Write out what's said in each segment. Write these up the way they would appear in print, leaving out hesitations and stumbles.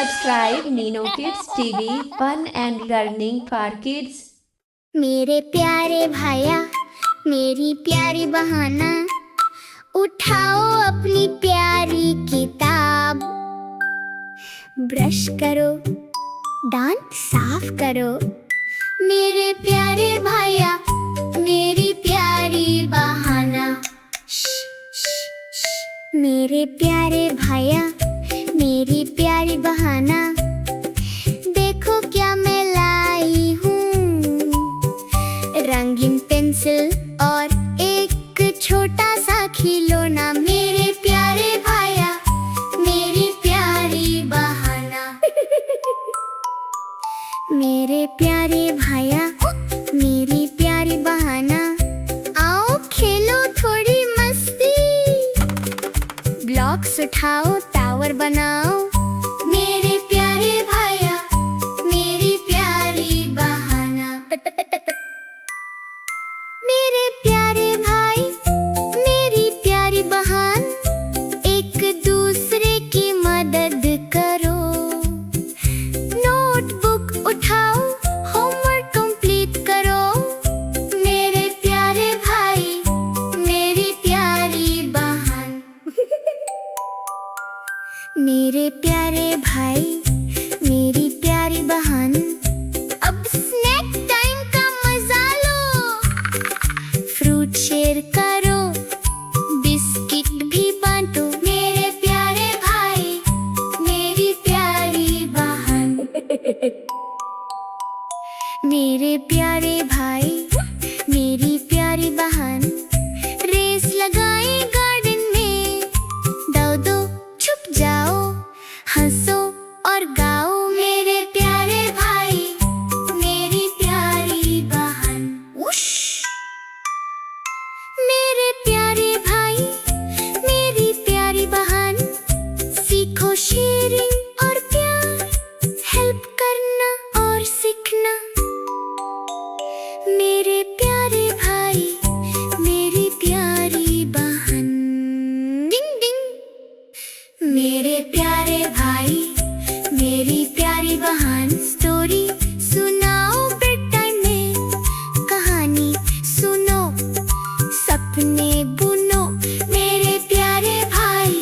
subscribe Nino Kids TV, fun and learning for kids. मेरे प्यारे भाया, मेरी प्यारी बहाना, उठाओ अपनी प्यारी किताब। ब्रश करो, दांत साफ करो, मेरे प्यारे भाया, मेरी प्यारी बहाना। मेरे प्यारे भाया, मेरी प्यारी बहाना, देखो क्या मैं लाई हूँ। रंगीन पेंसिल और एक छोटा सा खिलौना, मेरे प्यारे भाया, मेरी प्यारी बहाना। मेरे प्यारे भाया, मेरी प्यारी बहाना, आओ खेलो थोड़ी मस्ती। ब्लॉक्स उठाओ, टावर बनाओ, मेरे प्यारे भाया, मेरी प्यारी बहाना। मेरे प्यारे भाई, मेरी प्यारी बहन, एक दूसरे की मदद करो। नोटबुक उठाओ, होमवर्क कंप्लीट करो, मेरे प्यारे भाई, मेरी प्यारी बहन। मेरे प्यारे भाई, मेरी प्यारी बहन, अब स्नैक टाइम का मजा लो। फ्रूट शेयर करो, बिस्किट भी बांटो, मेरे प्यारे भाई, मेरी प्यारी बहन। मेरे प्यारे भाई, मेरी प्यारी बहन, रेस लगाएं गार्डन में। दौड़ो, छुप जाओ, हंसो और गाओ, मेरे प्यारे भाई, मेरी प्यारी बहन। उश! मेरे प्यारे भाई, मेरी प्यारी बहन, सीखो शेयरिंग और प्यार, हेल्प करना और सीखना। मेरे प्यारे भाई, मेरी प्यारी बहन। डिंग डिंग। मेरे प्यारे भाई, मेरी प्यारी बहन, स्टोरी सुनाओ बेड टाइम में। कहानी सुनो, सपने बुनो, मेरे प्यारे भाई,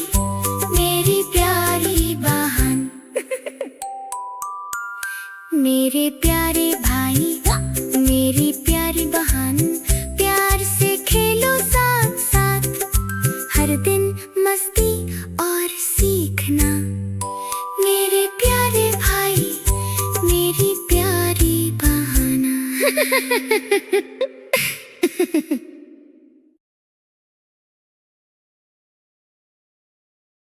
मेरी प्यारी बहन। मेरे प्यारे भाई, मेरी प्यारी बहन, प्यार से खेलो साथ साथ, हर दिन मस्ती और सीखना। मेरे प्यारे भाई, मेरी प्यारी बहना।